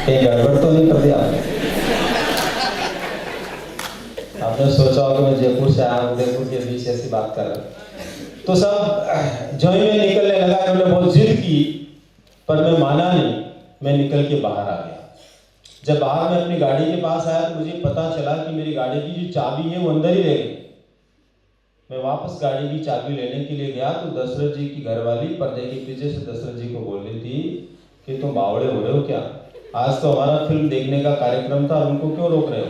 कहीं गड़बड़ तो नहीं कर दिया आपने सोचा होगा मैं जयपुर से आया, उदयपुर के बीच ऐसी बात कर रहा हूँ। तो सब जो ही मैं निकलने लगा, इन्होंने बहुत जिद की, पर मैं माना नहीं। मैं निकल के बाहर आ गया। जब बाहर मैं अपनी गाड़ी के पास आया तो मुझे पता चला कि मेरी गाड़ी की जो चाबी है वो अंदर ही रह गई। मैं वापस गाड़ी की चाबी लेने के लिए गया तो दशरथ जी की घरवाली पर्दे के पीछे से दशरथ जी को बोल रही थी कि तुम बावड़े हो रहे हो क्या? आज तो हमारा फिल्म देखने का कार्यक्रम था, उनको क्यों रोक रहे हो?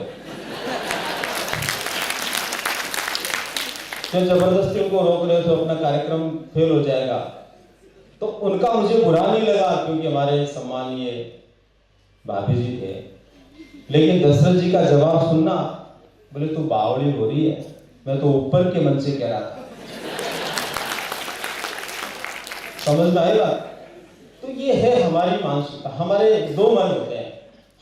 क्यों जबरदस्ती उनको रोक रहे हो? तो अपना कार्यक्रम फेल हो जाएगा। तो उनका मुझे बुरा नहीं लगा क्योंकि हमारे सम्मानीय भाभी जी थे, लेकिन दशरथ जी का जवाब सुनना, बोले तू बावड़ी हो रही है। मैं तो ऊपर के मन से कह रहा था। समझ में आई बात? तो ये है हमारी मानसिकता। हमारे दो मन होते हैं,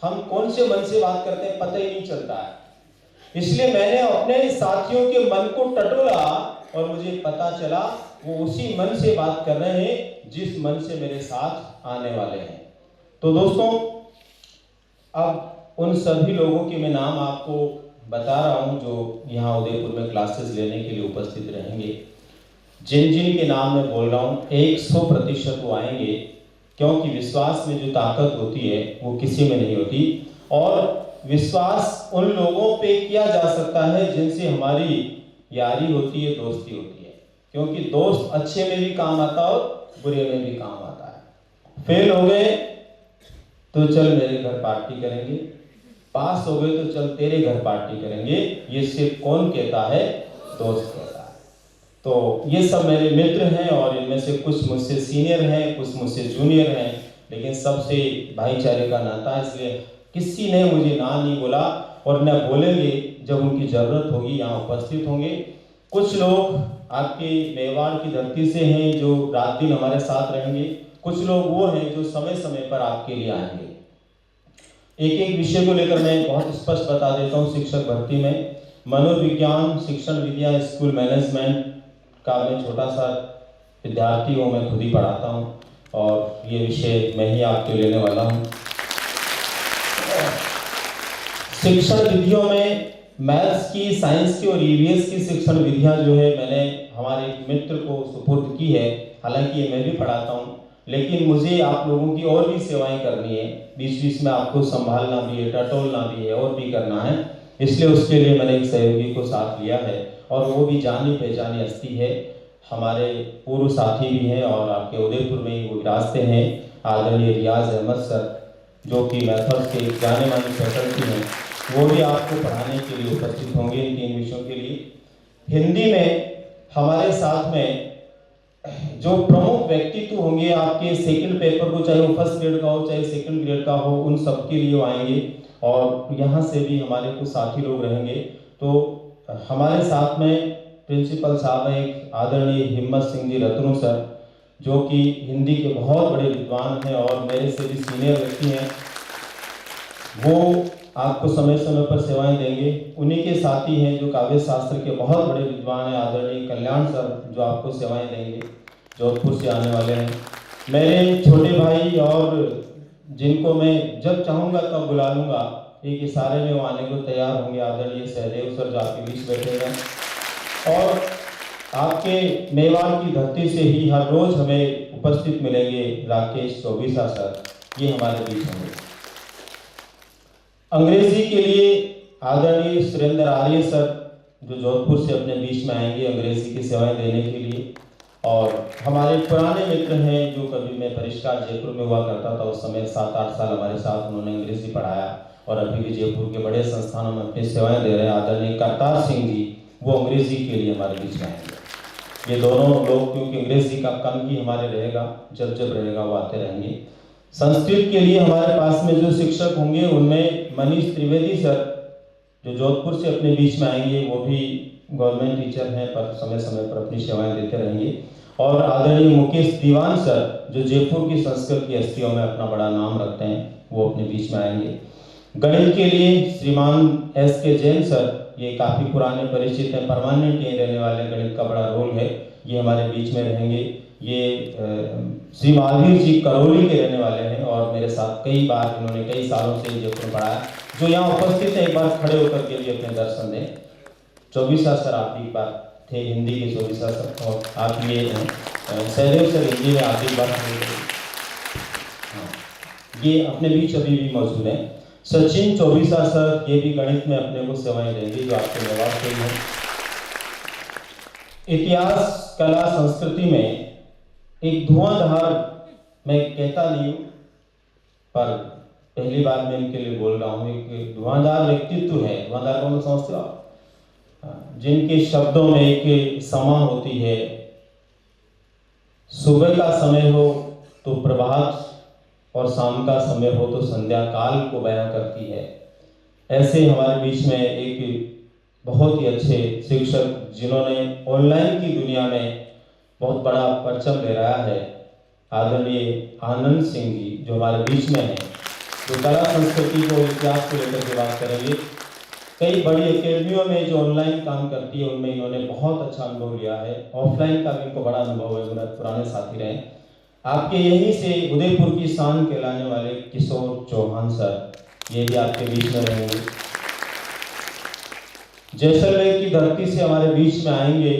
हम कौन से मन से बात करते हैं पता ही नहीं चलता है। इसलिए मैंने अपने साथियों के मन को टटोला और मुझे पता चला वो उसी मन से बात कर रहे हैं जिस मन से मेरे साथ आने वाले हैं। तो दोस्तों, अब उन सभी लोगों के मैं नाम आपको बता रहा हूं जो यहाँ उदयपुर में क्लासेस लेने के लिए उपस्थित रहेंगे। जिन जिन के नाम मैं बोल रहा हूँ 100% वो आएंगे, क्योंकि विश्वास में जो ताकत होती है वो किसी में नहीं होती। और विश्वास उन लोगों पे किया जा सकता है जिनसे हमारी यारी होती है, दोस्ती होती है। क्योंकि दोस्त अच्छे में भी काम आता है और बुरे में भी काम आता है। फेल हो गए तो चल मेरे घर पार्टी करेंगे, पास हो गए तो चल तेरे घर पार्टी करेंगे। ये सिर्फ कौन कहता है? दोस्त कहता है। तो ये सब मेरे मित्र हैं और इनमें से कुछ मुझसे सीनियर हैं, कुछ मुझसे जूनियर हैं, लेकिन सबसे भाईचारे का नाता है, इसलिए किसी ने मुझे ना नहीं बोला और न बोलेंगे। जब उनकी जरूरत होगी यहाँ उपस्थित होंगे। कुछ लोग आपके मेवाड़ की धरती से हैं जो रात दिन हमारे साथ रहेंगे, कुछ लोग वो हैं जो समय समय पर आपके लिए आएंगे। एक एक विषय को लेकर मैं बहुत स्पष्ट बता देता हूँ। शिक्षक भर्ती में मनोविज्ञान, शिक्षण विद्या, स्कूल मैनेजमेंट का मैं छोटा सा विद्यार्थी हूँ, मैं खुद ही पढ़ाता हूँ और ये विषय मैं ही आपके लेने वाला हूँ। शिक्षण विधियों में मैथ्स की, साइंस की और ईवीएस की शिक्षण विधियाँ जो है मैंने हमारे एक मित्र को सुपुर्द की है। हालांकि ये मैं भी पढ़ाता हूँ, लेकिन मुझे आप लोगों की और भी सेवाएं करनी है। बीच बीच में आपको संभालना भी है, टटोलना भी है और भी करना है। इसलिए उसके लिए मैंने एक सहयोगी को साथ लिया है और वो भी जानी पहचानी हस्ती है। हमारे पूर्व साथी भी हैं और आपके उदयपुर में ही वो विराजते हैं, आदरणीय रियाज अहमद सर, जो कि मैथ्स के जाने मानी फैकल्टी हैं। वो भी आपको पढ़ाने के लिए उपस्थित होंगे इन 3 विषयों के लिए। हिंदी में हमारे साथ में जो प्रमुख व्यक्तित्व होंगे आपके सेकंड पेपर को, चाहे वो फर्स्ट ग्रेड का हो चाहे सेकंड ग्रेड का हो, उन सब के लिए आएंगे और यहाँ से भी हमारे कुछ साथी लोग रहेंगे। तो हमारे साथ में प्रिंसिपल साहब हैं एक आदरणीय हिम्मत सिंह जी रतनू सर, जो कि हिंदी के बहुत बड़े विद्वान हैं और मेरे से भी सीनियर व्यक्ति हैं। वो आपको समय समय पर सेवाएं देंगे। उन्हीं के साथी हैं जो काव्य शास्त्र के बहुत बड़े विद्वान हैं, आदरणीय कल्याण सर, जो आपको सेवाएं देंगे, जोधपुर से आने वाले हैं। मेरे छोटे भाई और जिनको मैं जब चाहूँगा तब बुला लूँगा, एक इशारे में वो आने को तैयार होंगे, आदरणीय सहदेव सर जो आपके बीच बैठे हैं। और आपके मेवाड़ की धरती से ही हर रोज हमें उपस्थित मिलेंगे राकेश चौबीसा सर, ये हमारे बीच होंगे। अंग्रेजी के लिए आदरणीय सुरेंद्र आर्य सर, जो जोधपुर से अपने बीच में आएंगे अंग्रेजी की सेवाएं देने के लिए। और हमारे पुराने मित्र हैं जो कभी मैं परिष्कार जयपुर में हुआ करता था, उस समय 7-8 साल हमारे साथ उन्होंने अंग्रेजी पढ़ाया और अभी भी जयपुर के बड़े संस्थानों में अपनी सेवाएं दे रहे हैं, आदरणीय करतार सिंह जी, वो अंग्रेजी के लिए हमारे बीच में आएंगे। ये दोनों लोग, क्योंकि अंग्रेजी का कम ही हमारे रहेगा, जब जब रहेगा वो आते रहेंगे। संस्कृत के लिए हमारे पास में जो शिक्षक होंगे उनमें मनीष त्रिवेदी सर, जो जोधपुर से अपने बीच में आएंगे, वो भी गवर्नमेंट टीचर हैं पर समय समय पर अपनी सेवाएं देते रहेंगे। और आदरणीय मुकेश दीवान सर, जो जयपुर की संस्कृत की हस्तियों में अपना बड़ा नाम रखते हैं, वो अपने बीच में आएंगे। गणित के लिए श्रीमान SK जैन सर, ये काफ़ी पुराने परिचित हैं, परमानेंट यहीं रहने वाले, गणित का बड़ा रोल है, ये हमारे बीच में रहेंगे। ये श्री महावीर जी करौली के रहने वाले हैं और मेरे साथ कई बार इन्होंने कई सालों से जयपुर में पढ़ाया। जो यहाँ उपस्थित है एक बार खड़े होकर के भी अपने दर्शन दें। चौबीसा सर आप भी एक बार थे, हिंदी के चौबीसा सर, और आप ये सहदेव सर हिंदी में आप एक बार ये अपने बीच अभी भी मौजूद हैं। सचिन चौबीसा सर ये भी गणित में अपने को सेवाएं देंगे जो आपके व्यवहार से हैं। इतिहास कला संस्कृति में एक धुआंधार, मैं कहता नहीं हूँ पर पहली बार मैं इनके लिए बोल रहा हूँ, एक धुआंधार व्यक्तित्व है। धुआंधार को समझते हो आप? जिनके शब्दों में एक समा होती है, सुबह का समय हो तो प्रभात और शाम का समय हो तो संध्या काल को बयां करती है। ऐसे हमारे बीच में एक बहुत ही अच्छे शिक्षक जिन्होंने ऑनलाइन की दुनिया में बहुत बड़ा परचम ले रहा है, आदरणीय आनंद सिंह जी जो हमारे बीच में हैं, जो कला संस्कृति को इतिहास को लेकर के बात करेंगे। कई बड़ी अकेडमियों में जो ऑनलाइन काम करती है उनमें इन्होंने बहुत अच्छा अनुभव लिया है। ऑफलाइन का भी इनको बड़ा अनुभव है, मेरे पुराने साथी रहे। आपके यहीं से उदयपुर की शान कहलाने वाले किशोर चौहान सर, ये भी आपके बीच में रहेंगे। जैसलमेर की धरती से हमारे बीच में आएंगे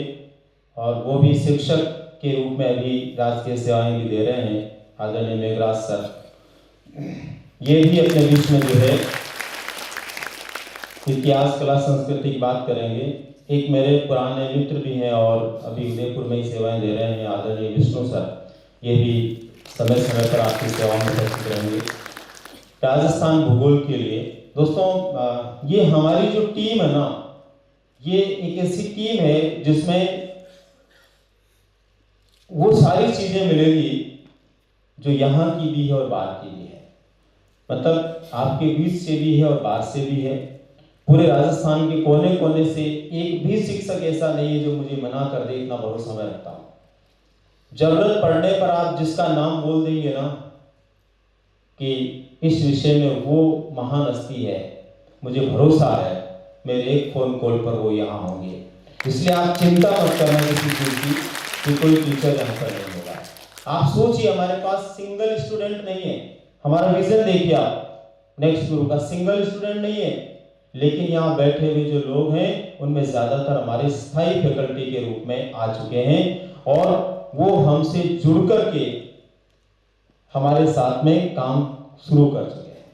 और वो भी शिक्षक के रूप में अभी राजकीय सेवाएं भी दे रहे हैं, आदरणीय मेघराज सर। ये भी अपने बीच में जो है इतिहास कला संस्कृति की बात करेंगे। एक मेरे पुराने मित्र भी हैं और अभी उदयपुर में ही सेवाएं दे रहे हैं, आदरणीय विष्णु सर, ये भी समय समय पर आपकी सेवाओं में उपस्थित रहेंगे। राजस्थान भूगोल के लिए दोस्तों ये हमारी जो टीम है ना, ये एक ऐसी टीम है जिसमें वो सारी चीजें मिलेगी जो यहाँ की भी है और बाहर की भी है। मतलब आपके बीच से भी है और बाहर से भी है। पूरे राजस्थान के कोने कोने से एक भी शिक्षक ऐसा नहीं है जो मुझे मना कर दे, इतना भरोसा मैं रखता हूँ। जरूरत पड़ने पर आप जिसका नाम बोल देंगे ना कि इस विषय में वो महान हस्ती है, मुझे भरोसा है मेरे एक फोन कॉल पर वो यहाँ होंगे। इसलिए आप चिंता मत करना किसी चीज की कि कोई टीचर यहाँ पर नहीं होगा। आप सोचिए हमारे पास सिंगल स्टूडेंट नहीं है। हमारा विजन देखिए आप नेक्स्ट गुरु का, सिंगल स्टूडेंट नहीं है, लेकिन यहाँ बैठे हुए जो लोग हैं उनमें ज्यादातर हमारे स्थायी फैकल्टी के रूप में आ चुके हैं और वो हमसे जुड़ करके हमारे साथ में काम शुरू कर चुके हैं।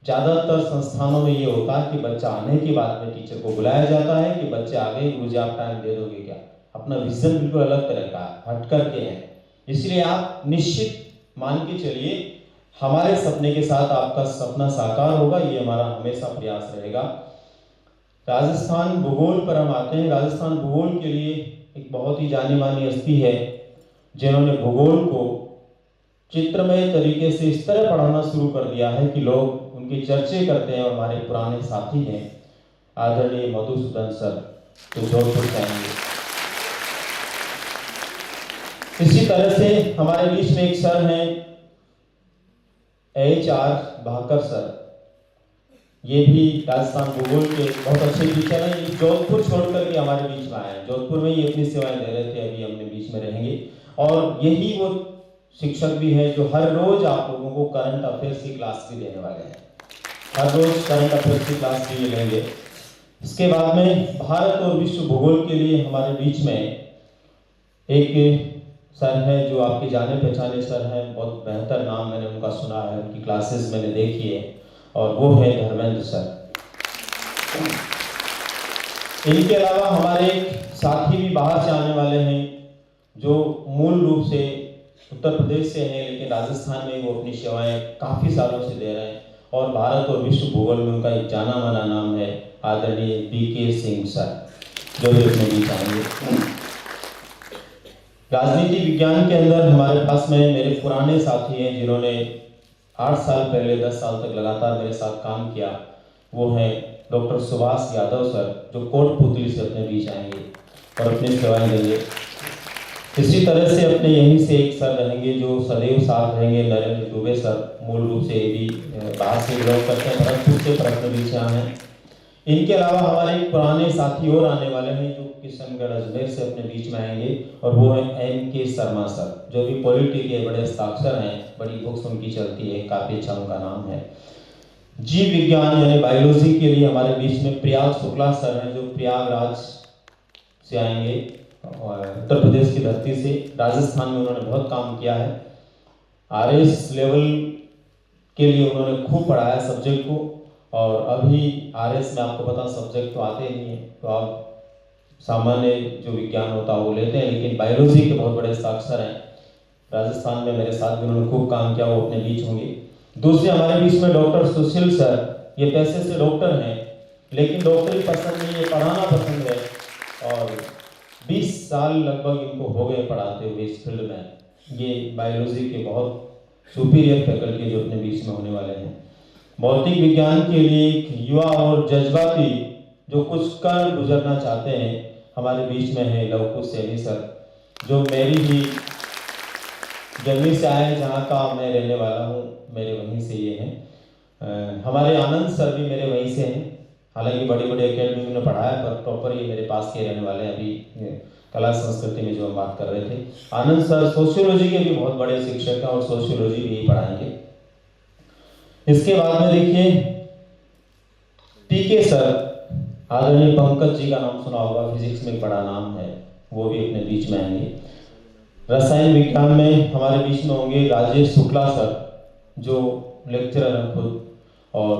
ज्यादातर संस्थानों में ये होता है कि बच्चा आने के बाद में टीचर को बुलाया जाता है कि बच्चे आ गए, गुरुजी आप टाइम दे दोगे क्या? अपना विजन बिल्कुल अलग तरह का हट करके है। इसलिए आप निश्चित मान के चलिए हमारे सपने के साथ आपका सपना साकार होगा, ये हमारा हमेशा प्रयास रहेगा। राजस्थान भूगोल पर हम आते हैं। राजस्थान भूगोल के लिए एक बहुत ही जानी मानी हस्ती है जिन्होंने भूगोल को चित्रमय तरीके से इस तरह पढ़ाना शुरू कर दिया है कि लोग उनकी चर्चे करते हैं और हमारे पुराने साथी हैं आदरणीय मधुसूदन सर जो जोधपुर से आएंगे। इसी तरह से हमारे बीच में एक सर हैं HR भाकर सर, ये भी राजस्थान भूगोल के बहुत अच्छे टीचर हैं। ये जोधपुर छोड़कर के हमारे बीच में आए, जोधपुर में ही अपनी सेवाएं दे रहे थे, अभी हमने बीच में रहेंगे। और यही वो शिक्षक भी हैं जो हर रोज आप लोगों को करंट अफेयर्स की क्लास भी देने वाले हैं। हर रोज करंट अफेयर्स की क्लास भी लेंगे। इसके बाद में भारत और विश्व भूगोल के लिए हमारे बीच में एक सर है जो आपके जाने पहचाने सर हैं, बहुत बेहतर नाम मैंने उनका सुना है, उनकी क्लासेस मैंने देखी है, और वो है धर्मेंद्र सर। इनके अलावा हमारे साथी भी बाहर से आने वाले हैं जो मूल रूप से उत्तर प्रदेश से हैं, लेकिन राजस्थान में वो अपनी सेवाएं काफ़ी सालों से दे रहे हैं और भारत और विश्व भूगोल में उनका एक जाना माना नाम है आदरणीय BK सिंह सर जो भी अपने बीच आएंगे। राजनीति विज्ञान के अंदर हमारे पास में मेरे पुराने साथी हैं जिन्होंने 8 साल पहले 10 साल तक लगातार मेरे साथ काम किया। वो हैं डॉक्टर सुभाष यादव सर जो कोटपुतली से अपने बीच आएंगे और अपनी सेवाएं देंगे। इसी तरह से अपने यहीं से एक सर रहेंगे जो सदैव साथ रहेंगे, नरेंद्र दुबे सर, मूल रूप से भी बाहर से बिलोंग करते हैं, भरतपुर से पर अपने बीच आए हैं। इनके अलावा हमारे पुराने साथी और आने वाले हैं जो किशनगढ़ अजमेर से अपने बीच में आएंगे, और वो है M.K. शर्मा सर, जो भी पॉलिटी के बड़े हस्ताक्षर हैं, बड़ी बुक्स उनकी चलती है, काफ़ी अच्छा उनका नाम है। जीव विज्ञान यानी बायोलॉजी के लिए हमारे बीच में प्रयाग शुक्ला सर हैं, जो प्रयागराज से आएंगे, उत्तर प्रदेश की धरती से। राजस्थान में उन्होंने बहुत काम किया है, RS लेवल के लिए उन्होंने खूब पढ़ाया सब्जेक्ट को, और अभी RS में आपको पता सब्जेक्ट तो आते नहीं है, तो आप सामान्य जो विज्ञान होता है वो लेते हैं, लेकिन बायोलॉजी के बहुत बड़े हस्ताक्षर हैं। राजस्थान में मेरे साथ भी उन्होंने खूब काम किया, वो अपने बीच होंगे। दूसरे हमारे बीच में डॉक्टर सुशील सर, ये पैसे से डॉक्टर हैं, लेकिन डॉक्टरी पसंद नहीं है, पढ़ाना पसंद है, और 20 साल लगभग इनको हो गए पढ़ाते हुए इस फील्ड में। ये बायोलॉजी के बहुत सुपीरियर फैकल्टी जो अपने बीच में होने वाले हैं। भौतिक विज्ञान के लिए एक युवा और जज्बाती जो कुछ कर गुजरना चाहते हैं, हमारे बीच में है लवकुश सैनी सर, जो मेरी ही जर्नी से आए, जहाँ का मैं रहने वाला हूँ, मेरे वहीं से ये हैं। हमारे आनंद सर भी मेरे वहीं से हैं, हालांकि बड़ी बड़ी एकेडमी में पढ़ाया, पर प्रॉपर ये मेरे पास के रहने वाले हैं। अभी कला संस्कृति में जो हम बात कर रहे थे, आनंद सर सोशियोलॉजी के भी बहुत बड़े शिक्षक हैं, और सोशियोलॉजी भी यही पढ़ाएंगे। इसके बाद में देखिए PK सर, आदरणीय पंकज जी का नाम सुना होगा, फिजिक्स में एक बड़ा नाम है, वो भी अपने बीच में आएंगे। रसायन विज्ञान में हमारे बीच में होंगे राजेश शुक्ला सर, जो लेक्चरर हैं खुद, और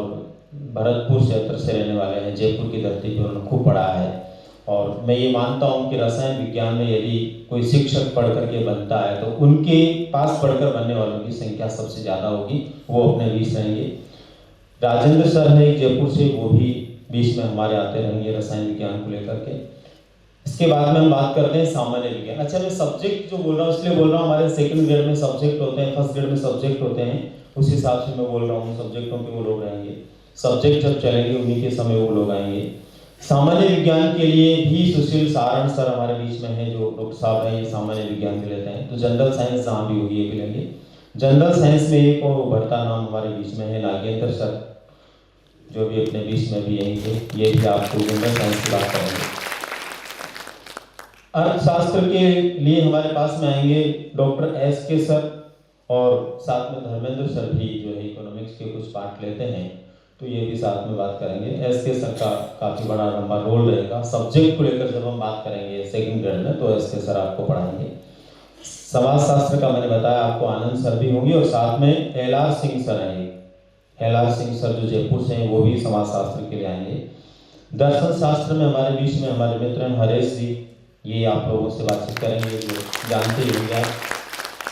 भरतपुर क्षेत्र से रहने वाले हैं, जयपुर की धरती पर उन्होंने खूब पढ़ा है। और मैं ये मानता हूँ कि रसायन विज्ञान में यदि कोई शिक्षक पढ़ करके बनता है, तो उनके पास पढ़कर बनने वालों की संख्या सबसे ज़्यादा होगी, वो अपने बीच रहेंगे। राजेंद्र सर है जयपुर से, वो भी बीच में हमारे आते रहेंगे रसायन विज्ञान को लेकर के। इसके बाद में हम बात करते हैं सामान्य विज्ञान। अच्छा, मैं सब्जेक्ट जो बोल रहा हूँ इसलिए बोल रहा हूँ, हमारे सेकंड ग्रेड में सब्जेक्ट होते हैं, फर्स्ट ग्रेड में सब्जेक्ट होते हैं, उस हिसाब से मैं बोल रहा हूँ, सब्जेक्टों के वो लोग रहेंगे। सब्जेक्ट जब चलेंगे उन्हीं के समय वो लोग आएंगे। सामान्य विज्ञान के लिए भी सुशील सारण सर हमारे बीच में है, जो डॉक्टर साहब हैं, ये सामान्य विज्ञान के लेते हैं। तो जनरल साइंस जहाँ भी होगी ये भी लेंगे। जनरल साइंस में एक और उभरता नाम हमारे बीच में है नागेंद्र सर, जो भी अपने बीच में भी यहीं थे, ये भी आपको जनरल साइंस की बात करेंगे। अर्थशास्त्र के लिए हमारे पास में आएंगे डॉक्टर SK सर, और साथ में धर्मेंद्र सर भी जो है इकोनॉमिक्स के कुछ पार्ट लेते हैं, तो ये भी साथ में बात करेंगे। SK सर का काफ़ी बड़ा लंबा रोल रहेगा सब्जेक्ट को लेकर। जब हम बात करेंगे सेकंड ग्रेड में, तो SK सर आपको पढ़ाएंगे। समाजशास्त्र का मैंने बताया आपको, आनंद सर भी होंगे, और साथ में LR सिंह सर आएंगे। LR सिंह सर जो जयपुर से हैं, वो भी समाजशास्त्र के लिए आएंगे। दर्शन शास्त्र में हमारे बीच में हमारे मित्र हैं हरेश जी, ये आप लोगों से बातचीत करेंगे, जो जानते ही होंगे।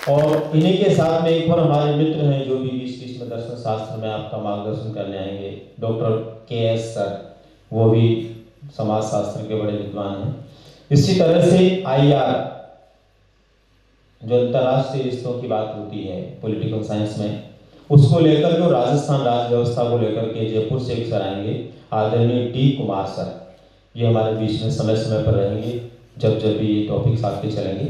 और इन्हीं के साथ में एक और हमारे मित्र हैं जो भी बीच में दर्शन शास्त्र में आपका मार्गदर्शन करने आएंगे, डॉक्टर KS सर, वो भी समाज शास्त्र के बड़े विद्वान हैं। इसी तरह से IR, जो अंतर्राष्ट्रीय रिश्तों की बात होती है पॉलिटिकल साइंस में, उसको लेकर के, राजस्थान राज्य व्यवस्था को लेकर के जयपुर से एक सर आएंगे, आदरणीय D कुमार सर। ये हमारे बीच में समय समय पर रहेंगे जब भी ये टॉपिक्स आपके चलेंगे।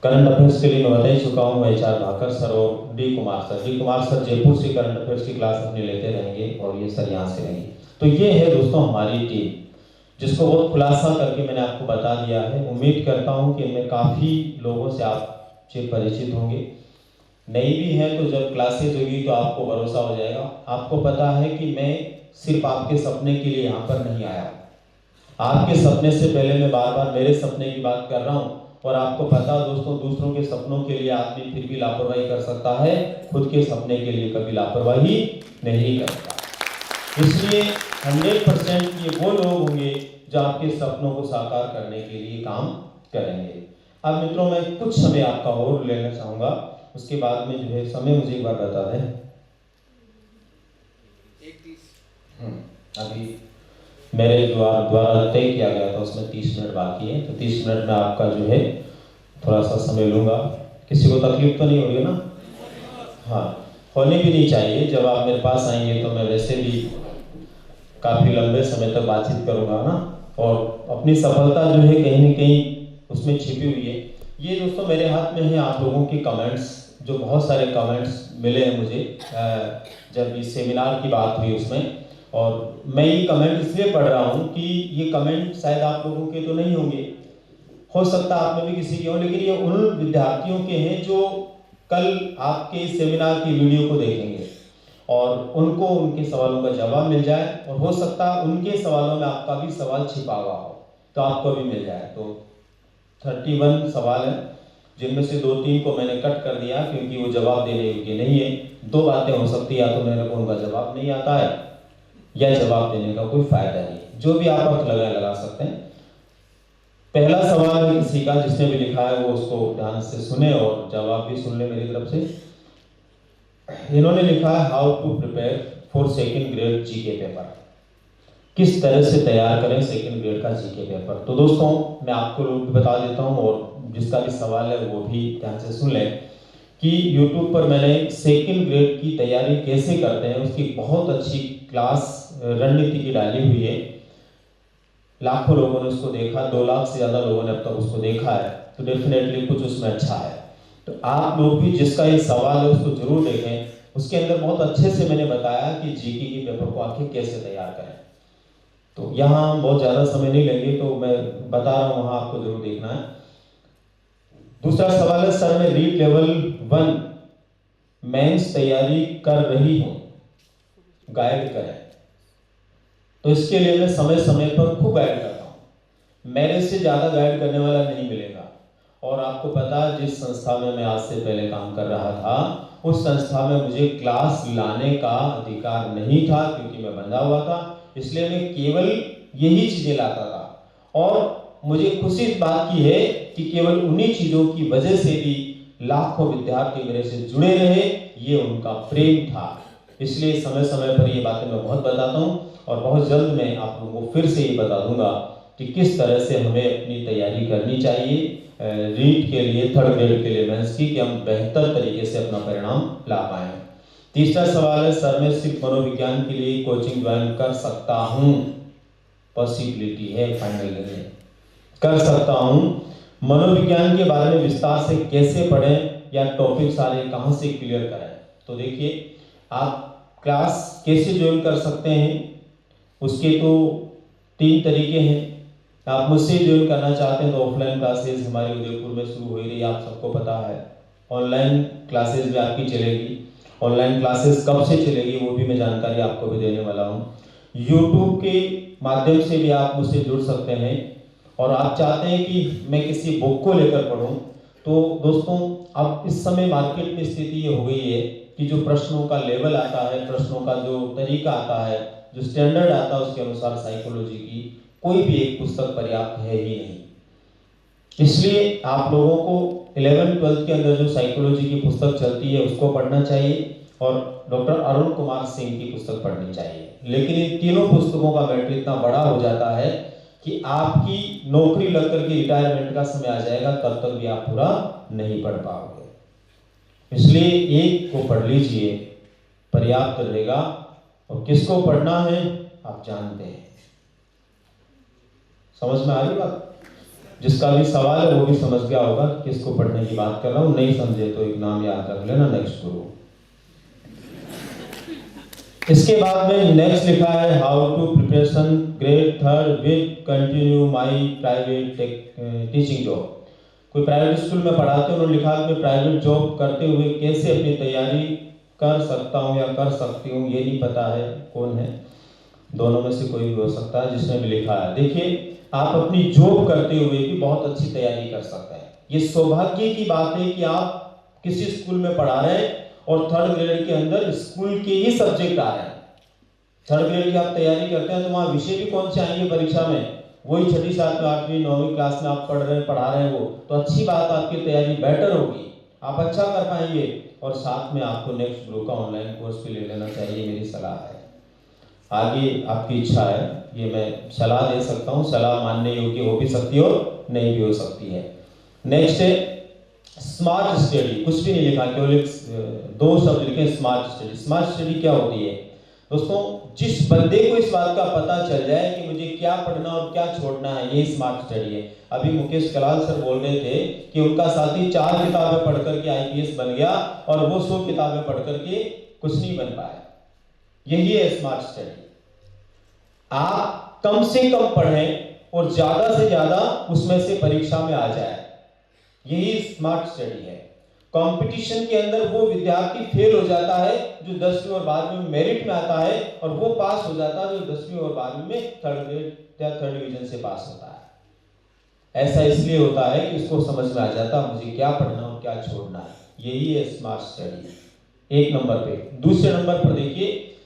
करंट अफेयर्स के लिए मैं बता ही चुका हूँ, HR भाकर सर और D Kumar sir. D Kumar sir Jaipur से करंट अफेयर्स की क्लास अपनी लेते रहेंगे, और ये सर यहाँ से रहेंगे। तो ये है दोस्तों हमारी टीम, जिसको बहुत खुलासा करके मैंने आपको बता दिया है। उम्मीद करता हूँ कि इनमें काफ़ी लोगों से आप परिचित होंगे। नई भी है तो जब क्लासेज होगी तो आपको भरोसा हो जाएगा। आपको पता है कि मैं सिर्फ आपके सपने के लिए यहाँ पर नहीं आया, आपके सपने से पहले मैं बार बार मेरे सपने की बात कर रहा हूँ। और आपको पता दोस्तों, दूसरों के सपनों के लिए आदमी फिर भी लापरवाही कर सकता है, खुद के सपने के लिए कभी लापरवाही नहीं करता। इसलिए 100% ये वो लोग होंगे जो आपके सपनों को साकार करने के लिए काम करेंगे। अब मित्रों, मैं कुछ समय आपका और लेना चाहूँगा, उसके बाद में जो है समय मुझे एक बार बता दें। 1:30 अभी मेरे द्वारा तय किया गया था, उसमें 30 मिनट बाकी है, तो 30 मिनट में आपका जो है थोड़ा सा समय लूँगा। किसी को तकलीफ तो नहीं हो रही है ना? हाँ, होनी भी नहीं चाहिए। जब आप मेरे पास आएंगे तो मैं वैसे भी काफ़ी लंबे समय तक बातचीत करूँगा ना, और अपनी सफलता जो है कहीं न कहीं उसमें छिपी हुई है। ये दोस्तों मेरे हाथ में है आप लोगों के कमेंट्स, जो बहुत सारे कमेंट्स मिले हैं मुझे जब इस सेमिनार की बात हुई उसमें। और मैं ये कमेंट इसलिए पढ़ रहा हूँ कि ये कमेंट शायद आप लोगों के तो नहीं होंगे, हो सकता है आप में भी किसी के हो, लेकिन ये उन विद्यार्थियों के हैं जो कल आपके सेमिनार की वीडियो को देखेंगे और उनको उनके सवालों का जवाब मिल जाए, और हो सकता है उनके सवालों में आपका भी सवाल छिपा हुआ हो तो आपको भी मिल जाए। तो 31 सवाल है, जिनमें से 2-3 को मैंने कट कर दिया क्योंकि वो जवाब देने योग्य नहीं है। 2 बातें हो सकती है, या तो मेरे को उनका जवाब नहीं आता है या जवाब देने का कोई फायदा नहीं, जो भी आप अर्थ लगा सकते हैं। पहला सवाल है किसी का, जिसने भी लिखा है वो उसको ध्यान से सुने और जवाब भी सुन ले मेरी तरफ से। इन्होंने लिखा है how to prepare for second grade GK paper, किस तरह से तैयार करें सेकंड ग्रेड का जीके पेपर। तो दोस्तों मैं आपको लोग भी बता देता हूं, और जिसका भी सवाल है वो भी ध्यान से सुन लें कि YouTube पर मैंने सेकंड ग्रेड की तैयारी कैसे करते हैं उसकी बहुत अच्छी क्लास रणनीति की डाली हुई है। लाखों लोगों ने उसको देखा, 2 लाख से ज़्यादा लोगों ने अब तक उसको देखा है, तो डेफिनेटली कुछ उसमें अच्छा है। तो आप लोग भी जिसका ये सवाल है उसको जरूर देखें, उसके अंदर बहुत अच्छे से मैंने बताया कि जीके की पेपर को आखिर कैसे तैयार करें। तो यहाँ हम बहुत ज़्यादा समय नहीं लेंगे, तो मैं बता रहा हूँ वहाँ आपको जरूर देखना है। दूसरा सवाल है, सर मैं रीट लेवल 1 मेंस तैयारी कर रही हूँ, गाइड करें। तो इसके लिए मैं समय समय पर खूब गाइड करता हूँ, मेरे से ज़्यादा गाइड करने वाला नहीं मिलेगा। और आपको पता है जिस संस्था में मैं आज से पहले काम कर रहा था, उस संस्था में मुझे क्लास लाने का अधिकार नहीं था क्योंकि मैं बंधा हुआ था, इसलिए मैं केवल यही चीज़ें लाता था। और मुझे खुशी इस बात की है कि केवल उन्हीं चीज़ों की वजह से भी लाखों विद्यार्थी मेरे से जुड़े रहे, ये उनका प्रेम था। इसलिए समय समय पर ये बातें मैं बहुत बताता हूँ, और बहुत जल्द मैं आप लोगों को फिर से ये बता दूंगा कि किस तरह से हमें अपनी तैयारी करनी चाहिए रीट के लिए, थर्ड ग्रेड के लिए मेंस की, कि हम बेहतर तरीके से अपना परिणाम ला पाएँ। तीसरा सवाल है, सर मैं सिर्फ मनोविज्ञान के लिए कोचिंग ज्वाइन कर सकता हूँ, पॉसिबिलिटी है फाइनल में कर सकता हूँ। मनोविज्ञान के बारे में विस्तार से कैसे पढ़ें या टॉपिक सारे कहाँ से क्लियर करें। तो देखिए, आप क्लास कैसे ज्वाइन कर सकते हैं, उसके तो 3 तरीके हैं। आप मुझसे ज्वाइन करना चाहते हैं तो ऑफलाइन क्लासेस हमारे उदयपुर में शुरू हो रही है, आप सबको पता है। ऑनलाइन क्लासेस भी आपकी चलेगी, ऑनलाइन क्लासेस कब से चलेगी वो भी मैं जानकारी आपको भी देने वाला हूँ। यूट्यूब के माध्यम से भी आप मुझसे जुड़ सकते हैं, और आप चाहते हैं कि मैं किसी बुक को लेकर पढ़ूं, तो दोस्तों अब इस समय मार्केट में स्थिति ये हो गई है कि जो प्रश्नों का लेवल आता है, प्रश्नों का जो तरीका आता है, जो स्टैंडर्ड आता है, उसके अनुसार साइकोलॉजी की कोई भी एक पुस्तक पर्याप्त है ही नहीं। इसलिए आप लोगों को 11th-12th के अंदर जो साइकोलॉजी की पुस्तक चलती है उसको पढ़ना चाहिए, और डॉक्टर अरुण कुमार सिंह की पुस्तक पढ़नी चाहिए। लेकिन इन तीनों पुस्तकों का मैटर इतना बड़ा हो जाता है कि आपकी नौकरी लगकर के रिटायरमेंट का समय आ जाएगा, तब तक भी आप पूरा नहीं पढ़ पाओगे। इसलिए एक को पढ़ लीजिए, पर्याप्त रहेगा। और किसको पढ़ना है आप जानते हैं, समझ में आ रही बात? जिसका भी सवाल है वो भी समझ गया होगा किसको पढ़ने की बात कर रहा हूं। नहीं समझे तो एक नाम याद रख लेना, नेक्स्ट गुरु। इसके बाद में नेक्स्ट लिखा है, how to preparation grade 3 with continue my private teaching job. कोई प्राइवेट स्कूल में पढ़ाते हैं, उन्होंने लिखा कि मैं प्राइवेट जॉब करते हुए कैसे अपनी तैयारी कर सकता हूं या कर सकती हूं। ये नहीं पता है कौन है, दोनों में से कोई भी हो सकता है जिसने भी लिखा है। देखिए, आप अपनी जॉब करते हुए भी बहुत अच्छी तैयारी कर सकते हैं। ये सौभाग्य की बात है कि आप किसी स्कूल में पढ़ा रहे हैं और 3rd ग्रेड के अंदर स्कूल के ही सब्जेक्ट आ रहे हैं। 3rd ग्रेड की आप तैयारी करते हैं तो वहाँ विषय भी कौन से आएंगे परीक्षा में, वही 6ठी 7वीं 8वीं 9वीं क्लास में आप पढ़ा रहे हैं वो, तो अच्छी बात, आपकी तैयारी बेटर होगी, आप अच्छा कर पाएंगे। और साथ में आपको नेक्स्ट ग्रुप का ऑनलाइन कोर्स भी ले लेना चाहिए, मेरी सलाह है। आगे आपकी इच्छा है, ये मैं सलाह दे सकता हूँ, सलाह मानने योग्य हो भी सकती हो, नहीं भी हो सकती है। नेक्स्ट है स्मार्ट स्टडी। कुछ भी नहीं लिखा, केवल 2 शब्द लिखे, स्मार्ट स्टडी। स्मार्ट स्टडी क्या होती है दोस्तों? जिस बंदे को इस बात का पता चल जाए कि मुझे क्या पढ़ना और क्या छोड़ना है, ये स्मार्ट स्टडी है। अभी मुकेश कलाल सर बोल रहे थे कि उनका साथी 4 किताबें पढ़ करके IPS बन गया और वो 100 किताबें पढ़ करके कुछ नहीं बन पाया। यही है स्मार्ट स्टडी। आप कम से कम पढ़ें और ज्यादा से ज्यादा उसमें से परीक्षा में आ जाए। यही स्मार्ट स्टडी है। कंपटीशन के अंदर वो विद्यार्थी फेल हो जाता है जो 10वीं और 12वीं में मेरिट में आता है, और वो पास हो जाता है जो 10वीं और 12वीं में थर्ड ग्रेड या थर्ड डिवीजन से पास होता है। ऐसा इसलिए होता है कि उसको समझ में आ जाता है मुझे क्या पढ़ना और क्या छोड़ना है। यही है स्मार्ट स्टडी। एक नंबर पे। दूसरे नंबर पर देखिए,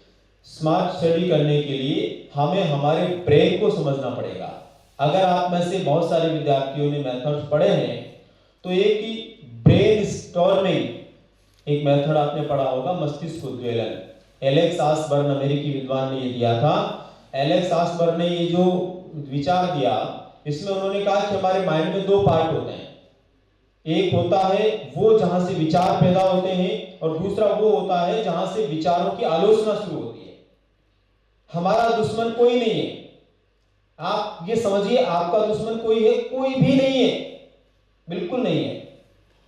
स्मार्ट स्टडी करने के लिए हमें हमारे ब्रेन को समझना पड़ेगा। अगर आप में से बहुत सारे विद्यार्थियों ने मेथड्स पढ़े हैं तो एक ही ब्रेन स्टॉर्मिंग एक मेथड आपने पढ़ा होगा, मस्तिष्क उद्वेलन। एलेक्स आसबर्न अमेरिकी विद्वान ने ये दिया था। एलेक्स आसबर्न ने ये जो विचार दिया, इसमें उन्होंने कहा कि हमारे माइंड में 2 पार्ट होते हैं। एक होता है वो जहां से विचार पैदा होते हैं, और दूसरा वो होता है जहां से विचारों की आलोचना शुरू होती है। हमारा दुश्मन कोई नहीं है। आप ये समझिए, आपका दुश्मन कोई है? कोई भी नहीं है, बिल्कुल नहीं है।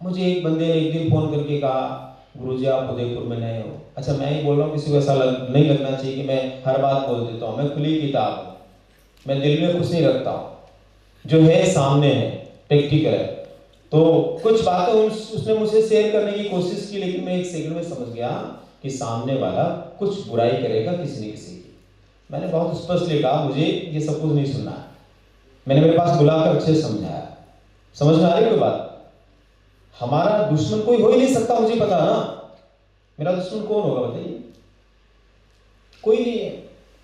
मुझे एक बंदे ने एक दिन फोन करके कहा, गुरुजी आप उदयपुर में नए हो। अच्छा, मैं ही बोल रहा हूँ, किसी को ऐसा नहीं लगना चाहिए कि मैं हर बात बोल देता हूँ। मैं खुली किताब हूँ, मैं दिल में कुछ नहीं रखता हूँ, जो है सामने है, प्रैक्टिकल है। तो कुछ बातें उसने मुझसे शेयर करने की कोशिश की, लेकिन मैं एक सेकंड में समझ गया कि सामने वाला कुछ बुराई करेगा किसी न किसी की। मैंने बहुत स्पष्टली कहा मुझे ये सब कुछ नहीं सुनना है। मैंने मेरे पास बुलाकर अच्छे से समझाया। समझ में आ रही कोई बात? हमारा दुश्मन कोई हो ही नहीं सकता, मुझे पता है ना। मेरा दुश्मन कौन होगा बताइए? कोई नहीं है।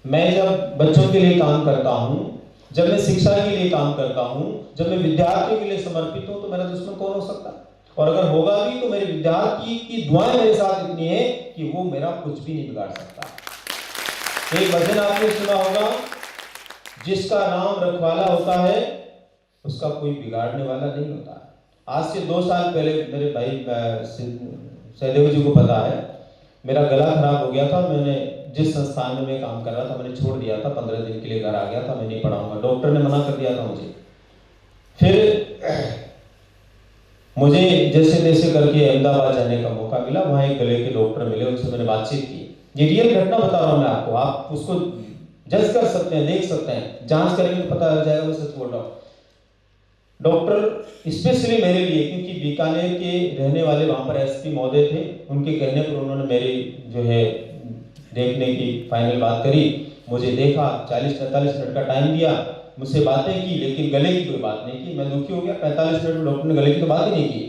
मैं जब बच्चों के लिए काम करता हूं, जब मैं शिक्षा के लिए काम करता हूं, जब मैं विद्यार्थियों के लिए समर्पित हूं, तो मेरा दुश्मन कौन हो सकता है? और अगर होगा भी तो मेरे विद्यार्थी की दुआएं मेरे साथ इतनी है कि वो मेरा कुछ भी नहीं बिगाड़ सकता। एक भजन आपने सुना होगा, जिसका नाम रखवाला होता है उसका कोई बिगाड़ने वाला नहीं होता। आज से 2 साल पहले मेरे भाई सहदेव जी को पता है, मेरा गला खराब हो गया था। मैंने जिस संस्थान में मैं काम कर रहा था, मैंने छोड़ दिया था, 15 दिन के लिए घर आ गया था। मैं नहीं पढ़ाऊंगा, डॉक्टर ने मना कर दिया था मुझे। फिर मुझे जैसे तैसे करके अहमदाबाद जाने का मौका मिला। वहाँ एक गले के डॉक्टर मिले, उनसे मैंने बातचीत की। ये रियल घटना बता रहा हूँ मैं आपको, आप उसको जज कर सकते हैं, देख सकते हैं, जांच करेंगे तो पता लग जाएगा मैं सच बोल रहा हूँ। डॉक्टर स्पेशली मेरे लिए, क्योंकि बीकानेर के रहने वाले वहाँ पर एसपी महोदय थे, उनके कहने पर उन्होंने मेरी जो है देखने की फाइनल बात करी। मुझे देखा, 40-45 मिनट का टाइम दिया, मुझसे बातें की, लेकिन गले की कोई बात नहीं की। मैं दुखी हो गया, 45 मिनट में डॉक्टर ने गले की तो बात ही नहीं की।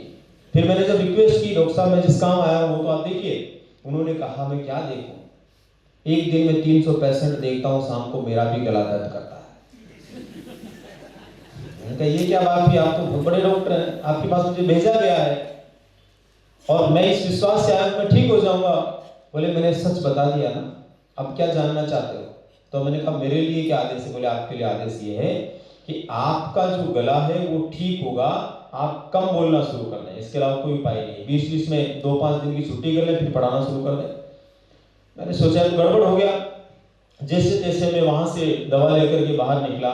फिर मैंने जब रिक्वेस्ट की, डॉक्टर साहब मैं जिस काम आया वो तो आप देखिए। उन्होंने कहा मैं क्या देखूं, एक दिन में 300 पेशेंट देखता हूँ, शाम को मेरा भी गला दर्द करता है। ये क्या बात हुई, आप तो बहुत बड़े डॉक्टर हैं, आपके पास मुझे भेजा गया है और मैं इस विश्वास से आया मैं ठीक हो जाऊंगा। बोले मैंने सच बता दिया ना, अब क्या जानना चाहते हो? तो मैंने कहा मेरे लिए क्या आदेश है? बोले आपके लिए आदेश ये है कि आपका जो गला है वो ठीक होगा, आप कम बोलना शुरू कर दें, इसके अलावा कोई उपाय नहीं। 20-20 में 2-5 दिन की छुट्टी कर लें, फिर पढ़ाना शुरू कर दें। मैंने सोचा गड़बड़ हो गया। जैसे तैसे मैं वहां से दवा लेकर के बाहर निकला।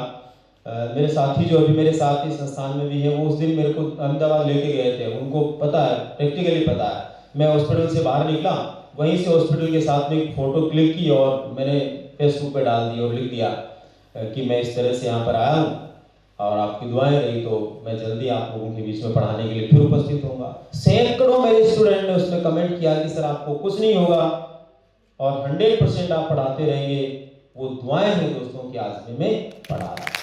मेरे साथी जो अभी मेरे साथ ही संस्थान में भी है, वो उस दिन मेरे को अहमदाबाद लेके गए थे, उनको पता है, प्रैक्टिकली पता है। मैं हॉस्पिटल से बाहर निकला, वहीं से हॉस्पिटल के साथ में एक फोटो क्लिक की और मैंने फेसबुक पे डाल दी और लिख दिया कि मैं इस तरह से यहाँ पर आया हूँ और आपकी दुआएं रही तो मैं जल्दी आप लोगों के बीच में पढ़ाने के लिए फिर उपस्थित होऊंगा। सैकड़ों मेरे स्टूडेंट ने उसमें कमेंट किया कि सर आपको कुछ नहीं होगा और 100% आप पढ़ाते रहेंगे। वो दुआएं हैं दोस्तों की आजमी में पढ़ा रहा है।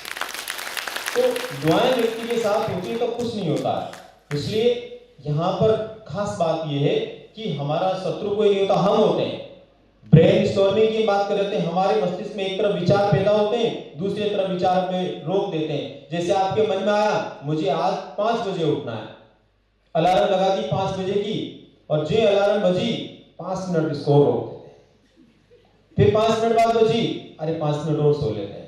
तो दुआएं व्यक्ति के साथ होती है तो कुछ नहीं होता है। इसलिए यहाँ पर खास बात यह है कि हमारा शत्रु कोई नहीं होता, हम होते हैं। ब्रेन स्टॉर्मिंग की बात कर रहे थे, हमारे मस्तिष्क में एक तरफ विचार पैदा होते हैं, दूसरी तरफ विचार पे रोक देते हैं। जैसे आपके मन में आया मुझे आज 5 बजे उठना है, अलार्म लगा दी 5 बजे की, और जो अलार्म बजी 5 मिनट इसको रोक देते हैं। फिर 5 मिनट बाद बजी, अरे 5 मिनट और सो लेते हैं।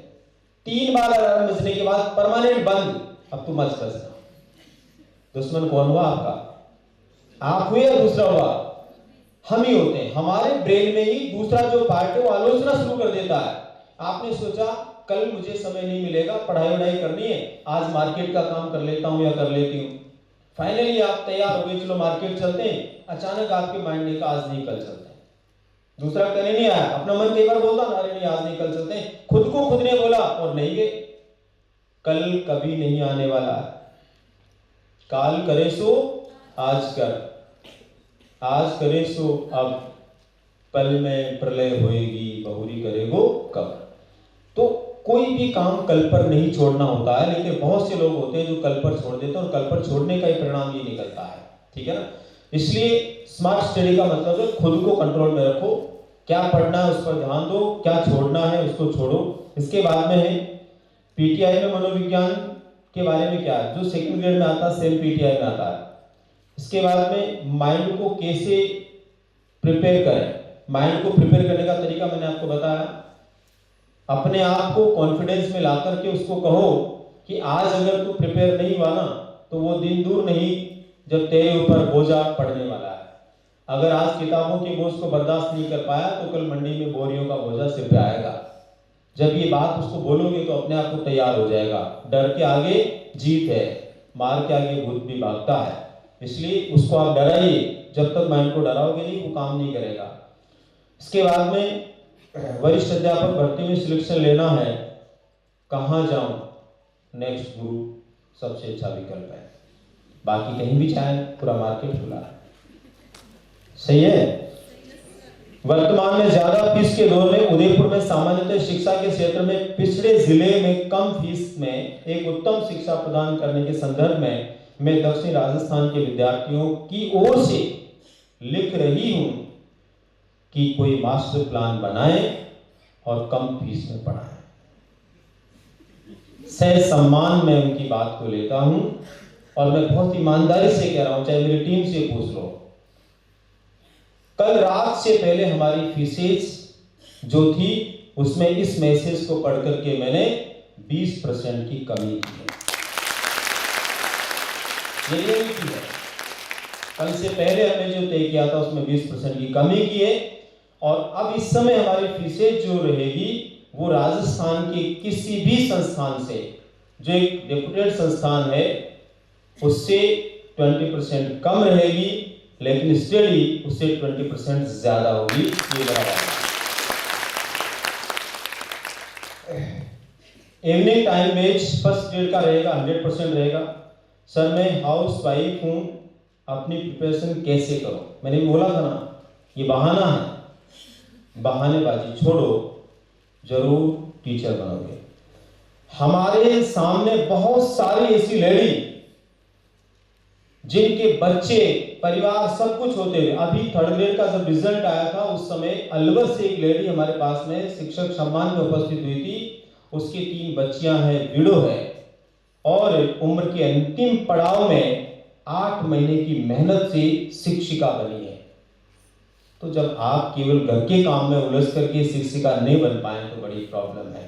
3 बार अलार्म बजने के बाद परमानेंट बंद, अब तुम मत बजना। दुश्मन कौन हुआ आपका? आप हुए या दूसरा हुआ? हम ही होते हैं। हमारे ब्रेन में ही दूसरा जो पार्ट है वो आलोचना शुरू कर देता है। आपने सोचा कल मुझे समय नहीं मिलेगा, पढ़ाई वढ़ाई करनी है, आज मार्केट का काम कर लेता हूं या कर लेती हूं। फाइनली आप तैयार हो गए, चलो मार्केट चलते हैं। अचानक आपके माइंड ने कहा आज नहीं कल चलते हैं। दूसरा कहने नहीं आया, अपना मन कई बार बोलता ना, अरे नहीं आज नहीं कल चलते हैं, खुद को खुद ने बोला और नहीं गए। कल कभी नहीं आने वाला, काल करे सो आज कर, आज करे सो अब, पल में प्रलय होएगी बहुरी करेगो कब। तो कोई भी काम कल पर नहीं छोड़ना होता है, लेकिन बहुत से लोग होते हैं जो कल पर छोड़ देते हैं और कल पर छोड़ने का ही परिणाम ये निकलता है, ठीक है ना। इसलिए स्मार्ट स्टडी का मतलब है खुद को कंट्रोल में रखो, क्या पढ़ना है उस पर ध्यान दो, क्या छोड़ना है उसको छोड़ो। इसके बाद में है पीटीआई में मनोविज्ञान के बारे में क्या है, जो सेकंड ग्रेड में आता है सेम पीटीआई में आता है। इसके बाद में माइंड को कैसे प्रिपेयर करें, माइंड को प्रिपेयर करने का तरीका मैंने आपको बताया। अपने आप को कॉन्फिडेंस में ला करके उसको कहो कि आज अगर तू प्रिपेयर नहीं हुआ ना तो वो दिन दूर नहीं जब तेरे ऊपर बोझा पड़ने वाला है। अगर आज किताबों के बोझ को बर्दाश्त नहीं कर पाया तो कल मंडी में बोरियों का बोझा सिर पे आएगा। जब ये बात उसको बोलोगे तो अपने आप को तैयार हो जाएगा। डर के आगे जीत है, मार के आगे भूत भी भागता है। इसलिए उसको आप डराइए, जब तक माइंड को डराओगे नहीं वो काम नहीं करेगा। इसके बाद में वरिष्ठ अध्यापक भर्ती में सिलेक्शन लेना है, कहाँ जाऊं, नेक्स्ट गुरु सबसे अच्छा विकल्प है। बाकी कहीं भी चाहे, पूरा मार्केट खुला है, सही है। वर्तमान में ज्यादा फीस के दौर में उदयपुर में सामान्यतः शिक्षा के क्षेत्र में पिछड़े जिले में कम फीस में एक उत्तम शिक्षा प्रदान करने के संदर्भ में मैं दक्षिण राजस्थान के विद्यार्थियों की ओर से लिख रही हूं कि कोई मास्टर प्लान बनाए और कम फीस में पढ़ाएं। सह सम्मान में उनकी बात को लेता हूं और मैं बहुत ईमानदारी से कह रहा हूं, चाहे मेरी टीम से पूछ लो। कल रात से पहले हमारी फीसेज जो थी उसमें इस मैसेज को पढ़ करके मैंने 20% की कमी की है। ये की है, कल से पहले हमने जो तय किया था उसमें 20% की कमी की है। और अब इस समय हमारी फीसेज जो रहेगी वो राजस्थान के किसी भी संस्थान से, जो एक रेपुटेड संस्थान है, उससे 20% कम रहेगी, लेकिन स्टडी उससे 20% ज्यादा होगी। ये बड़ा बात है। Evening time batch first grade का रहेगा, 100% रहेगा। सर मैं हाउस वाइफ हूं, अपनी प्रिपरेशन कैसे करूं? मैंने भी बोला था ना, ये बहाना है, बहानेबाजी छोड़ो, जरूर टीचर बनोगे। हमारे सामने बहुत सारी ऐसी लेडी जिनके बच्चे परिवार सब कुछ होते हुए, अभी थर्ड ग्रेड का जब रिजल्ट आया था उस समय अलवर से एक लेडी हमारे पास में शिक्षक सम्मान में उपस्थित हुई थी। उसकी 3 बच्चियां हैं, विडो है और उम्र के अंतिम पड़ाव में 8 महीने की मेहनत से शिक्षिका बनी है। तो जब आप केवल घर के काम में उलझ करके शिक्षिका नहीं बन पाए तो बड़ी प्रॉब्लम है।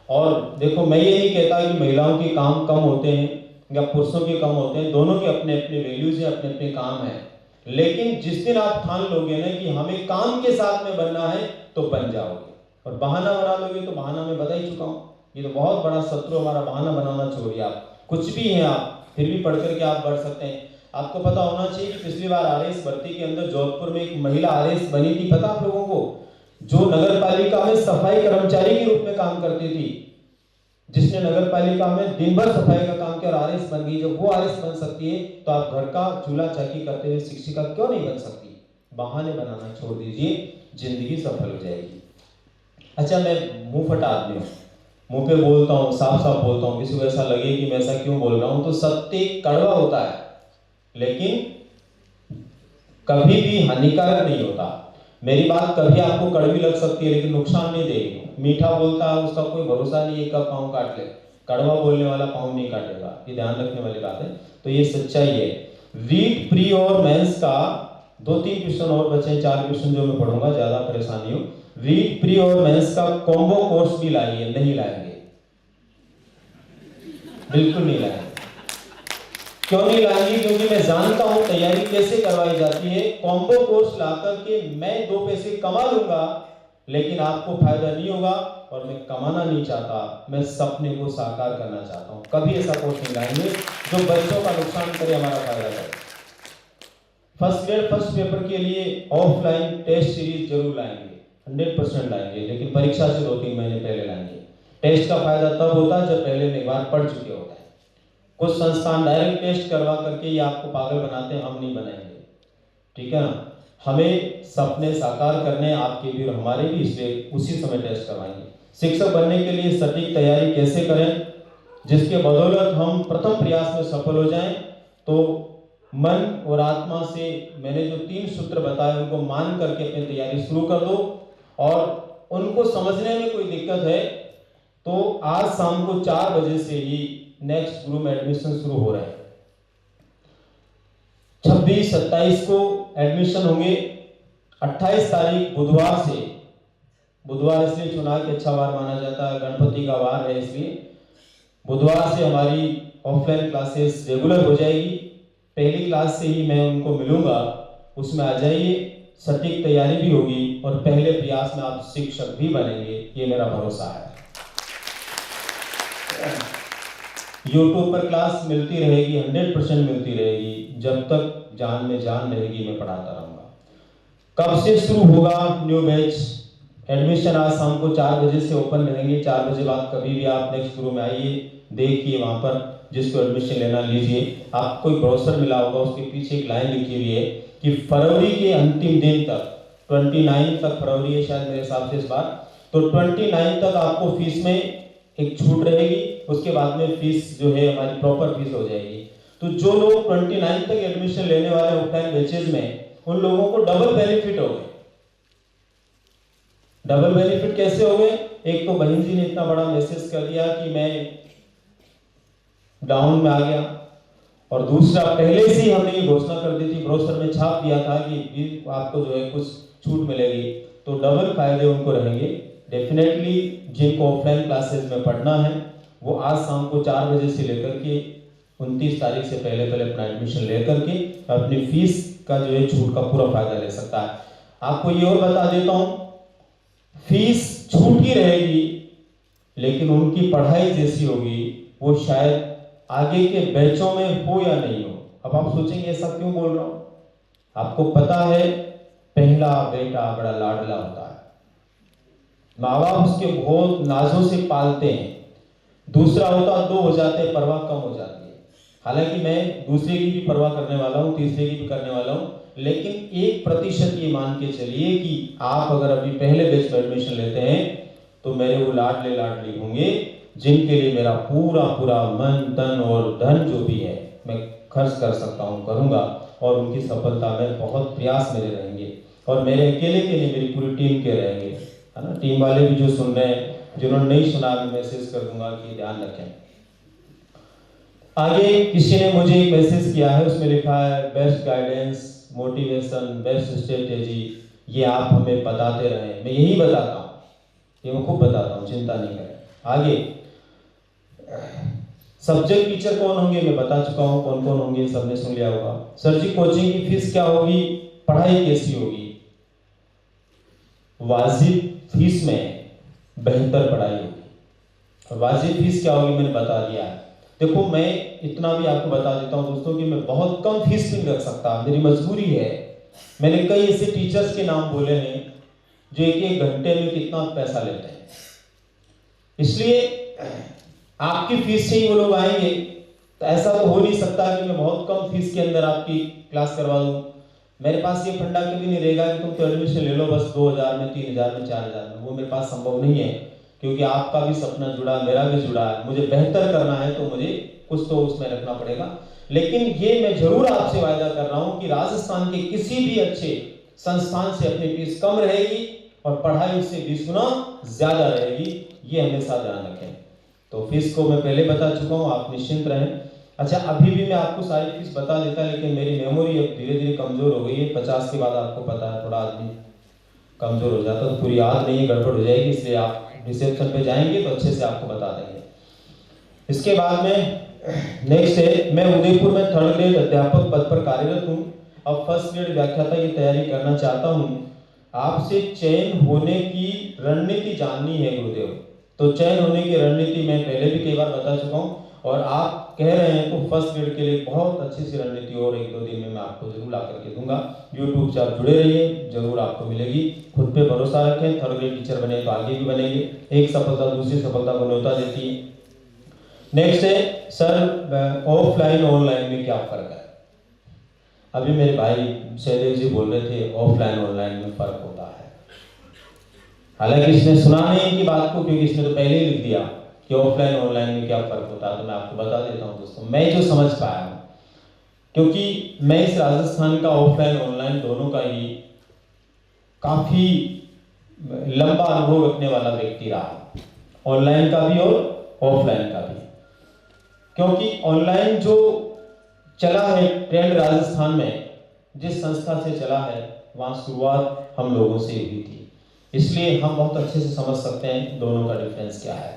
और देखो, मैं ये नहीं कहता कि महिलाओं के काम कम होते हैं या पुरुषों के कम होते हैं, दोनों के अपने अपने वैल्यूज हैं, अपने अपने काम हैं। लेकिन जिस दिन आप ठान लोगे ना कि हमें काम के साथ में बनना है तो बन जाओगे, और बहाना बना लोगे तो बहाना मैं बता ही चुका हूँ, ये तो बहुत बड़ा शत्रु हमारा। बहाना बनाना छोड़िए, आप कुछ भी हैं, आप फिर भी पढ़ करके आप बढ़ सकते हैं। आपको पता होना चाहिए कि पिछली बार आरएस भर्ती के अंदर जोधपुर में एक महिला आरएस बनी थी, पता आप लोगों को, जो नगर पालिका में सफाई कर्मचारी के रूप में काम करती थी, जिसने नगर पालिका में दिन भर सफाई का काम किया और आरएस बन गई। जब वो आरएस बन सकती है तो आप घर का चूल्हा चौकी करते हुए शिक्षिका क्यों नहीं बन सकती? बहाने बनाना छोड़ दीजिए, जिंदगी सफल हो जाएगी। अच्छा, मैं मुंह फटा आदमी हूँ, मुंह पे बोलता हूँ, साफ साफ बोलता हूँ, किसी को ऐसा लगे कि मैं ऐसा क्यों बोल रहा हूँ, तो सत्य कड़वा होता है लेकिन कभी भी हानिकारक नहीं होता। मेरी बात कभी आपको कड़वी लग सकती है लेकिन नुकसान नहीं देगी। मीठा बोलता है उसका कोई भरोसा नहीं है कब पाँव काट ले, कड़वा बोलने वाला पाँव नहीं काटेगा, ये ध्यान रखने वाली बात है। तो ये सच्चाई है। रीट प्री और मेंस का 2-3 क्वेश्चन और बचे, 4 क्वेश्चन जो मैं पढ़ूंगा, ज्यादा परेशानी हो। रीट प्री और मेंस का कॉम्बो कोर्स भी लाइए, नहीं लाएंगे, बिल्कुल नहीं लाएंगे। क्यों नहीं लाएंगे? क्योंकि मैं जानता हूं तैयारी कैसे करवाई जाती है। कॉम्बो कोर्स लाकर के मैं 2 पैसे कमा लूंगा लेकिन आपको फायदा नहीं होगा, और मैं कमाना नहीं चाहता, मैं सपने को साकार करना चाहता हूं। कभी ऐसा कोर्स नहीं लाएंगे जो बच्चों का नुकसान करे, हमारा फायदा करे। फर्स्ट ग्रेड फर्स्ट पेपर के लिए ऑफलाइन टेस्ट सीरीज जरूर लाएंगे, 100% लाएंगे, लेकिन परीक्षा से 2-3 महीने पहले लाएंगे। टेस्ट का फायदा तब होता है जब पहले में एक बार पढ़ चुके होते हैं। कुछ संस्थान डायरेक्ट टेस्ट करवा करके ये आपको पागल बनाते हैं, हम नहीं बनाएंगे, ठीक है ना। हमें सपने साकार करने आपके भी और हमारे भी, इसलिए उसी समय टेस्ट करवाएंगे। शिक्षक बनने के लिए सटीक तैयारी कैसे करें जिसके बदौलत हम प्रथम प्रयास में सफल हो जाएं? तो मन और आत्मा से मैंने जो 3 सूत्र बताए उनको मान करके अपनी तैयारी शुरू कर दो। और उनको समझने में कोई दिक्कत है तो आज शाम को 4 बजे से ही नेक्स्ट गुरु में एडमिशन शुरू हो रहे हैं। 26-27 को एडमिशन होंगे। 28 तारीख बुधवार से, बुधवार इसलिए चुनाव के अच्छा वार माना जाता है, गणपति का वार है, इसलिए बुधवार से हमारी ऑफलाइन क्लासेस रेगुलर हो जाएगी। पहली क्लास से ही मैं उनको मिलूंगा, उसमें आ जाइए। सटीक तैयारी भी होगी और पहले प्रयास में आप शिक्षक भी बनेंगे, ये मेरा भरोसा है। यूट्यूब पर क्लास मिलती रहेगी, 100% मिलती रहेगी, जब तक जान में जान रहेगी मैं पढ़ाता रहूँगा। कब से शुरू होगा न्यू बैच? एडमिशन आज शाम को 4 बजे से ओपन रहेंगे। 4 बजे बाद कभी भी आप नेक्स्ट गुरु में आइए, देखिए, वहाँ पर जिसको एडमिशन लेना लीजिए। आपको एक ब्रोशर मिला होगा, उसके पीछे एक लाइन लिखी हुई है कि फरवरी के अंतिम दिन तक, 29 तक फरवरी है शायद मेरे हिसाब से इस बार, तो 29 तक आपको फीस में एक छूट रहेगी। उसके बाद में फीस जो है हमारी प्रॉपर फीस हो जाएगी। तो जो लोग 29 तक एडमिशन लेने वाले ऑफलाइन बैचेज में, उन लोगों को डबल बेनिफिट हो गए। डबल बेनिफिट कैसे हो गए? एक तो बहन जी ने इतना बड़ा मैसेज कर दिया कि मैं डाउन में आ गया, और दूसरा पहले से ही हमने ये घोषणा कर दी थी, ब्रोशर में छाप दिया था कि आपको जो है कुछ छूट मिलेगी, तो डबल फायदे उनको रहेंगे। डेफिनेटली जिनको ऑफलाइन क्लासेस में पढ़ना है वो आज शाम को 4 बजे से लेकर के 29 तारीख से पहले अपना एडमिशन लेकर के अपनी फीस का जो है छूट का पूरा फायदा ले सकता है। आपको ये और बता देता हूँ, फीस छूट ही रहेगी, लेकिन उनकी पढ़ाई जैसी होगी वो शायद आगे के बैचों में हो या नहीं हो। अब आप सोचेंगे ऐसा क्यों बोल रहा हूं? आपको पता है पहला बेटा बड़ा लाडला होता है, माँ बाप उसके बहुत नाजों से पालते हैं। दूसरा होता 2 हो जाते, परवाह कम हो जाती है। हालांकि मैं दूसरे की भी परवाह करने वाला हूँ, तीसरे की भी करने वाला हूँ, लेकिन 1% ये मान के चलिए कि आप अगर अभी पहले बैच में एडमिशन लेते हैं तो मेरे वो लाडले लाडली होंगे जिनके लिए मेरा पूरा मन तन और धन जो भी है मैं खर्च कर सकता हूँ, करूँगा, और उनकी सफलता में बहुत प्रयास मेरे रहेंगे। और मेरे अकेले के लिए मेरी पूरी टीम के रहेंगे, है ना। टीम वाले भी जो सुन रहे हैं, जिन्होंने नहीं सुना, मैं मैसेज कर दूंगा कि ध्यान रखें। आगे किसी ने मुझे एक मैसेज किया है, उसमें लिखा है best guidance, motivation, best strategy, ये आप हमें बताते रहें। मैं यही बताता हूँ, ये मैं खूब बताता हूँ, चिंता नहीं करें। आगे सब्जेक्ट टीचर कौन होंगे मैं बता चुका हूँ, कौन कौन होंगे सबने सुन लिया होगा। सर जी कोचिंग की फीस क्या होगी, पढ़ाई कैसी होगी? वाजिब फीस में बेहतर पढ़ाई होगी। वाजिब फीस क्या होगी मैंने बता दिया है। देखो मैं इतना भी आपको बता देता हूँ दोस्तों कि मैं बहुत कम फीस भी नहीं रख सकता, मेरी मजबूरी है। मैंने कई ऐसे टीचर्स के नाम बोले हैं जो एक घंटे में कितना पैसा लेते हैं, इसलिए आपकी फीस से ही वो लोग आएंगे। तो ऐसा तो हो नहीं सकता कि मैं बहुत कम फीस के अंदर आपकी क्लास करवा दूं। मेरे पास ये फंडा कभी नहीं रहेगा कि तुम तो एडमिशन ले लो बस 2000 में, 3000 में, 4000 में, वो मेरे पास संभव नहीं है, क्योंकि आपका भी सपना जुड़ा, मेरा भी जुड़ा है। मुझे बेहतर करना है तो मुझे कुछ तो उसमें रखना पड़ेगा। लेकिन ये मैं जरूर आपसे वायदा कर रहा हूँ कि राजस्थान के किसी भी अच्छे संस्थान से अपनी फीस कम रहेगी और पढ़ाई उससे 20 गुना ज्यादा रहेगी, ये हमेशा ध्यान रखें। तो फीस को मैं पहले बता चुका हूँ, आप निश्चिंत रहें। अच्छा अभी भी मैं आपको सारी फीस बता देता, लेकिन मेरी मेमोरी अब धीरे धीरे कमजोर हो गई है। 50 के बाद आपको पता है थोड़ा आदमी कमजोर हो जाता, तो पूरी याद नहीं है, गड़बड़ हो जाएगी, इसलिए आप रिसेप्शन पे जाएंगे तो अच्छे से आपको बता देंगे। इसके बाद में नेक्स्ट है, मैं उदयपुर में 3rd ग्रेड अध्यापक पद पर कार्यरत हूँ। अब 1st ग्रेड व्याख्याता की तैयारी करना चाहता हूँ। आपसे चयन होने की रणनीति जाननी है गुरुदेव। तो चयन होने की रणनीति मैं पहले भी कई बार बता चुका हूँ। और आप कह रहे हैं तो फर्स्ट ग्रेड के लिए बहुत अच्छी सी रणनीति और 1-2 दिन में मैं आपको जरूर ला करके दूंगा। यूट्यूब से आप जुड़े रहिए, जरूर आपको मिलेगी। खुद पे भरोसा रखें, थर्ड ग्रेड टीचर बने तो आगे भी बनेंगे। एक सफलता दूसरी सफलता को न्योता देती है। नेक्स्ट है सर, ऑफलाइन ऑनलाइन में क्या फर्क है? अभी मेरे भाई सहदेव जी बोल रहे थे ऑफलाइन ऑनलाइन में फर्क होता है। हालांकि इसने सुना नहीं इनकी बात को, क्योंकि इसने तो पहले ही लिख दिया कि ऑफलाइन ऑनलाइन में क्या फर्क होता है। तो मैं आपको बता देता हूँ दोस्तों, मैं जो समझ पाया हूँ, क्योंकि मैं इस राजस्थान का ऑफलाइन ऑनलाइन दोनों का ही काफी लंबा अनुभव रखने वाला व्यक्ति रहा, ऑनलाइन का भी और ऑफलाइन का भी। क्योंकि ऑनलाइन जो चला है ट्रेंड राजस्थान में, जिस संस्था से चला है वहाँ शुरुआत हम लोगों से हुई थी, इसलिए हम बहुत अच्छे से समझ सकते हैं दोनों का डिफरेंस क्या है।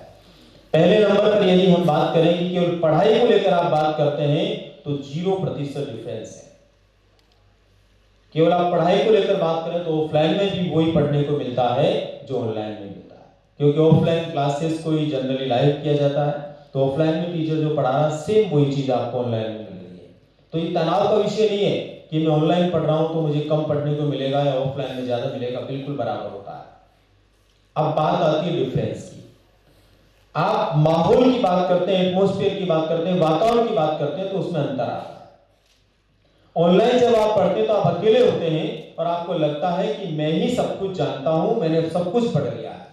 पहले नंबर पर यदि हम बात करें कि केवल पढ़ाई को लेकर आप बात करते हैं तो 0% डिफरेंस है। केवल आप पढ़ाई को लेकर बात करें तो ऑफलाइन में भी वही पढ़ने को मिलता है जो ऑनलाइन में मिलता है, क्योंकि ऑफलाइन क्लासेस को ही जनरली लाइव किया जाता है, तो ऑफलाइन में टीचर जो पढ़ा रहा है सेम वही चीज आपको ऑनलाइन में मिल रही है। तो ये तनाव का विषय नहीं है कि मैं ऑनलाइन पढ़ रहा हूं तो मुझे कम पढ़ने को मिलेगा या ऑफलाइन में ज्यादा मिलेगा, बिल्कुल बराबर होता है। अब बात आती है डिफरेंस की। आप माहौल की बात करते हैं, एटमॉस्फेयर की बात करते हैं, वातावरण की बात करते हैं, तो उसमें अंतर आता है। ऑनलाइन जब आप पढ़ते हैं तो आप अकेले होते हैं और आपको लगता है कि मैं ही सब कुछ जानता हूं, मैंने सब कुछ पढ़ लिया है,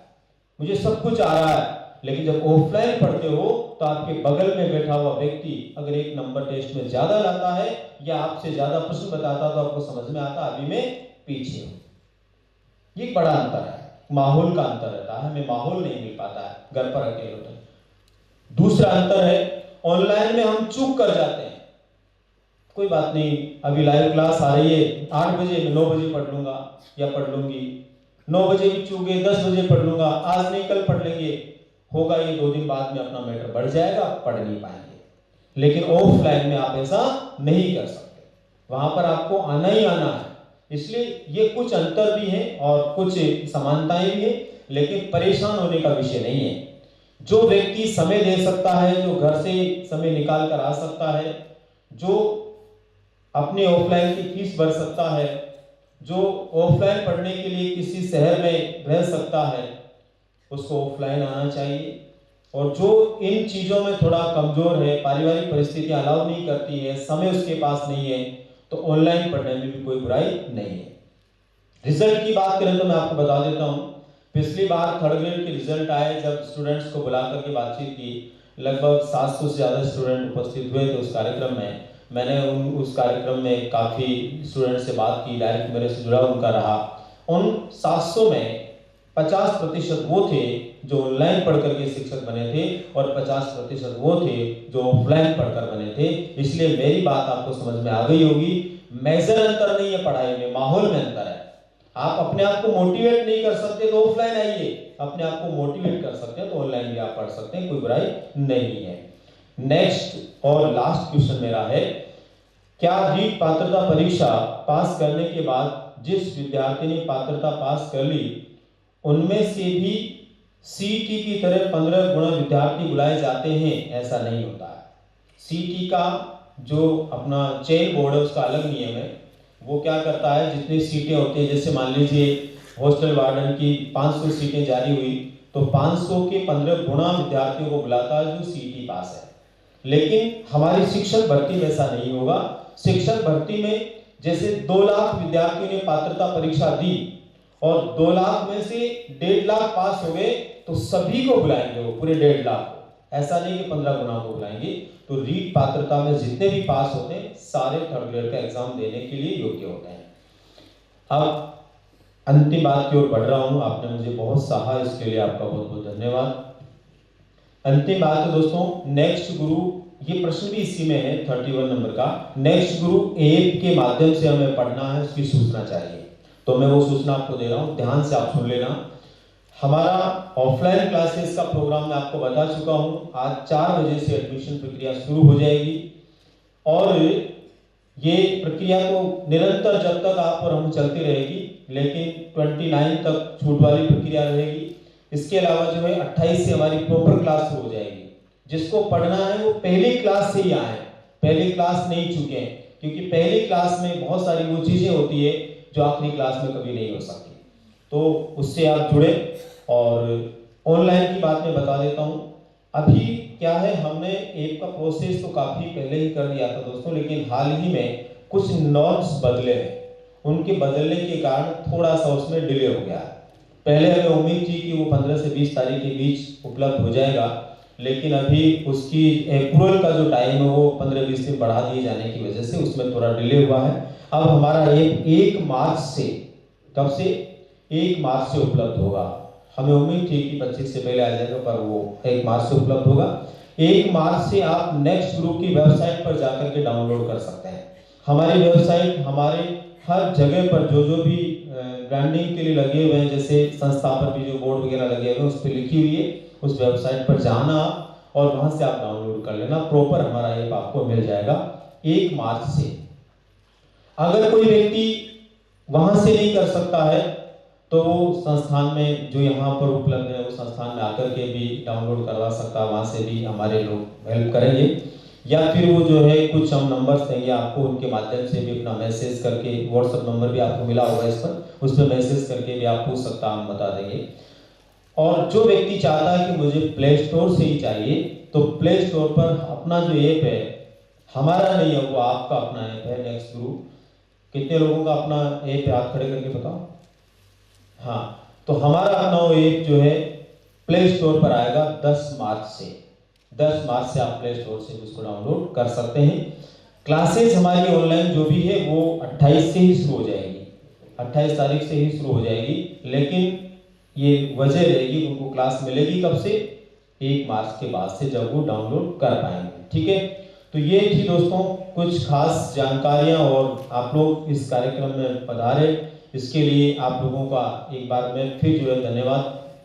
मुझे सब कुछ आ रहा है। लेकिन जब ऑफलाइन पढ़ते हो तो आपके बगल में बैठा हुआ व्यक्ति अगर 1 नंबर टेस्ट में ज्यादा लाता है या आपसे ज्यादा प्रश्न बताता है तो आपको समझ में आता अभी मैं पीछे हूं। ये बड़ा अंतर है, माहौल का अंतर रहता है, हमें माहौल नहीं मिल पाता है घर पर अकेले होते हैं। दूसरा अंतर है ऑनलाइन में हम चूक कर जाते हैं, कोई बात नहीं अभी लाइव क्लास आ रही है 8 बजे, 9 बजे पढ़ लूंगा या पढ़ लूंगी, 9 बजे भी चूक गए 10 बजे पढ़ लूंगा, आज नहीं कल पढ़ लेंगे, होगा ये 2 दिन बाद में अपना मैटर बढ़ जाएगा, पढ़ नहीं पाएंगे। लेकिन ऑफलाइन में आप ऐसा नहीं कर सकते, वहां पर आपको आना ही आना है। इसलिए ये कुछ अंतर भी है और कुछ समानताएं भी है, लेकिन परेशान होने का विषय नहीं है। जो व्यक्ति समय दे सकता है, जो घर से समय निकाल कर आ सकता है, जो अपनी ऑफलाइन की फीस भर सकता है, जो ऑफलाइन पढ़ने के लिए किसी शहर में रह सकता है, उसको ऑफलाइन आना चाहिए। और जो इन चीजों में थोड़ा कमजोर है, पारिवारिक परिस्थितियां अलाउ नहीं करती है, समय उसके पास नहीं है, तो ऑनलाइन पढ़ने में भी कोई बुराई नहीं है। रिजल्ट की बात करें तो मैं आपको बता देता हूं, पिछली बार थर्ड ग्रेड के रिजल्ट आए, जब स्टूडेंट्स को बुला करके बातचीत की, लगभग 700 से ज्यादा स्टूडेंट उपस्थित हुए थे उस कार्यक्रम में। मैंने उस कार्यक्रम में काफी स्टूडेंट से बात की, डायरेक्ट मेरे से जुड़ा उनका रहा। उन 700 में 50% वो थे जो ऑनलाइन पढ़ करके शिक्षक बने थे और 50% वो थे जो ऑफलाइन पढ़कर बने थे। इसलिए मेरी बात आपको समझ में आ गई होगी, मेजर अंतर नहीं है पढ़ाई में, माहौल में अंतर है। आप अपने आप को मोटिवेट नहीं कर सकते तो ऑफलाइन आइए, अपने आप को मोटिवेट कर सकते हैं तो ऑनलाइन भी आप पढ़ सकते हैं, कोई बुराई नहीं है। नेक्स्ट और लास्ट क्वेश्चन मेरा है, क्या रीट पात्रता परीक्षा पास करने के बाद जिस विद्यार्थी ने पात्रता पास कर ली उनमें से भी सीटी की तरह 15 गुणा विद्यार्थी बुलाए जाते हैं? ऐसा नहीं होता है। सीटी का जो अपना चयन बोर्ड है उसका अलग नियम है। वो क्या करता है, जितनी सीटें होती हैं, जैसे मान लीजिए हॉस्टल वार्डन की 500 सीटें जारी हुई तो 500 के 15 गुणा विद्यार्थियों को बुलाता है जो सीटी पास है। लेकिन हमारी शिक्षक भर्ती में ऐसा नहीं होगा। शिक्षक भर्ती में जैसे 2 लाख विद्यार्थियों ने पात्रता परीक्षा दी और 2 लाख में से 1.5 लाख पास हो गए तो सभी को बुलाएंगे, वो पूरे 1.5 लाख को, ऐसा नहीं कि 15 गुना को बुलाएंगे। तो रीट पात्रता में जितने भी पास होते हैं सारे थर्ड ग्रेड का एग्जाम देने के लिए योग्य होते हैं। अब अंतिम बात की ओर बढ़ रहा हूं, आपने मुझे बहुत सराहा, इसके लिए आपका बहुत बहुत धन्यवाद। अंतिम बात है दोस्तों, नेक्स्ट गुरु, ये प्रश्न भी इसी में है 31 नंबर का, नेक्स्ट गुरु ऐप के माध्यम से हमें पढ़ना है, उसकी सूचना चाहिए। तो मैं वो सूचना आपको दे रहा हूं, ध्यान से आप सुन लेना। हमारा ऑफलाइन क्लासेस का प्रोग्राम मैं आपको बता चुका हूं, आज 4 बजे से एडमिशन प्रक्रिया शुरू हो जाएगी और ये प्रक्रिया तो निरंतर जब तक आप और हम चलती रहेगी, लेकिन 29 तक छूट वाली प्रक्रिया रहेगी। इसके अलावा जो है 28 से हमारी प्रॉपर क्लास शुरू हो जाएगी, जिसको पढ़ना है वो पहली क्लास से ही आए, पहली क्लास नहीं चुके हैं, क्योंकि पहली क्लास में बहुत सारी वो चीज़ें होती है जो आखिरी क्लास में कभी नहीं हो सकती। तो उससे आप जुड़े। और ऑनलाइन की बात मैं बता देता हूँ। अभी क्या है, हमने ऐप का प्रोसेस तो काफ़ी पहले ही कर दिया था दोस्तों, लेकिन हाल ही में कुछ नॉर्म्स बदले हैं, उनके बदलने के कारण थोड़ा सा उसमें डिले हो गया है। पहले हमें उम्मीद थी कि वो 15 से 20 तारीख के बीच उपलब्ध हो जाएगा, लेकिन अभी उसकी अप्रूवल का जो टाइम है वो 15-20 दिन बढ़ा दिए जाने की वजह से उसमें थोड़ा डिले हुआ है। अब हमारा ऐप 1 मार्च से, कब से, 1 मार्च से उपलब्ध होगा। हमें उम्मीद थी कि 25 से पहले आ जाएगा, पर वो 1 मार्च से उपलब्ध होगा। 1 मार्च से आप नेक्स्ट ग्रुप की वेबसाइट पर जाकर के डाउनलोड कर सकते हैं। हमारी वेबसाइट हमारे हर जगह पर जो भी ब्रांडिंग के लिए लगे हुए हैं, जैसे संस्था पर भी जो बोर्ड वगैरह लगे हुए हैं उस पर लिखी हुई है, उस वेबसाइट पर जाना और वहां से आप डाउनलोड कर लेना। प्रॉपर हमारा ऐप आपको मिल जाएगा 1 मार्च से। अगर कोई व्यक्ति वहां से नहीं कर सकता है तो वो संस्थान में जो यहाँ पर उपलब्ध है, उस संस्थान में आकर के भी डाउनलोड करवा सकता है, वहाँ से भी हमारे लोग हेल्प करेंगे। या फिर वो जो है कुछ हम नंबर्स देंगे आपको, उनके माध्यम से भी अपना मैसेज करके, व्हाट्सएप नंबर भी आपको मिला होगा इस पर, उस पर मैसेज करके भी आप पूछ सकता, हम बता देंगे। और जो व्यक्ति चाहता है कि मुझे प्ले स्टोर से ही चाहिए, तो प्ले स्टोर पर अपना जो ऐप है, हमारा नहीं है वो आपका अपना ऐप है नेक्स्ट गुरु। कितने लोगों का अपना ऐप है, हाथ खड़े करके बताओ। हाँ, तो हमारा अपना वो ऐप जो है प्ले स्टोर पर आएगा 10 मार्च से। 10 मार्च से आप प्ले स्टोर से उसको डाउनलोड कर सकते हैं। क्लासेस हमारी ऑनलाइन जो भी है वो 28 से ही शुरू हो जाएगी, 28 तारीख से ही शुरू हो जाएगी, लेकिन ये वजह रहेगी उनको क्लास मिलेगी कब से, 1 मार्च के बाद से, जब वो डाउनलोड कर पाएंगे। ठीक है, तो ये थी दोस्तों कुछ खास जानकारियां, और आप लोग इस कार्यक्रम में पधारे, इसके लिए आप लोगों का एक बार मैं फिर जो है धन्यवाद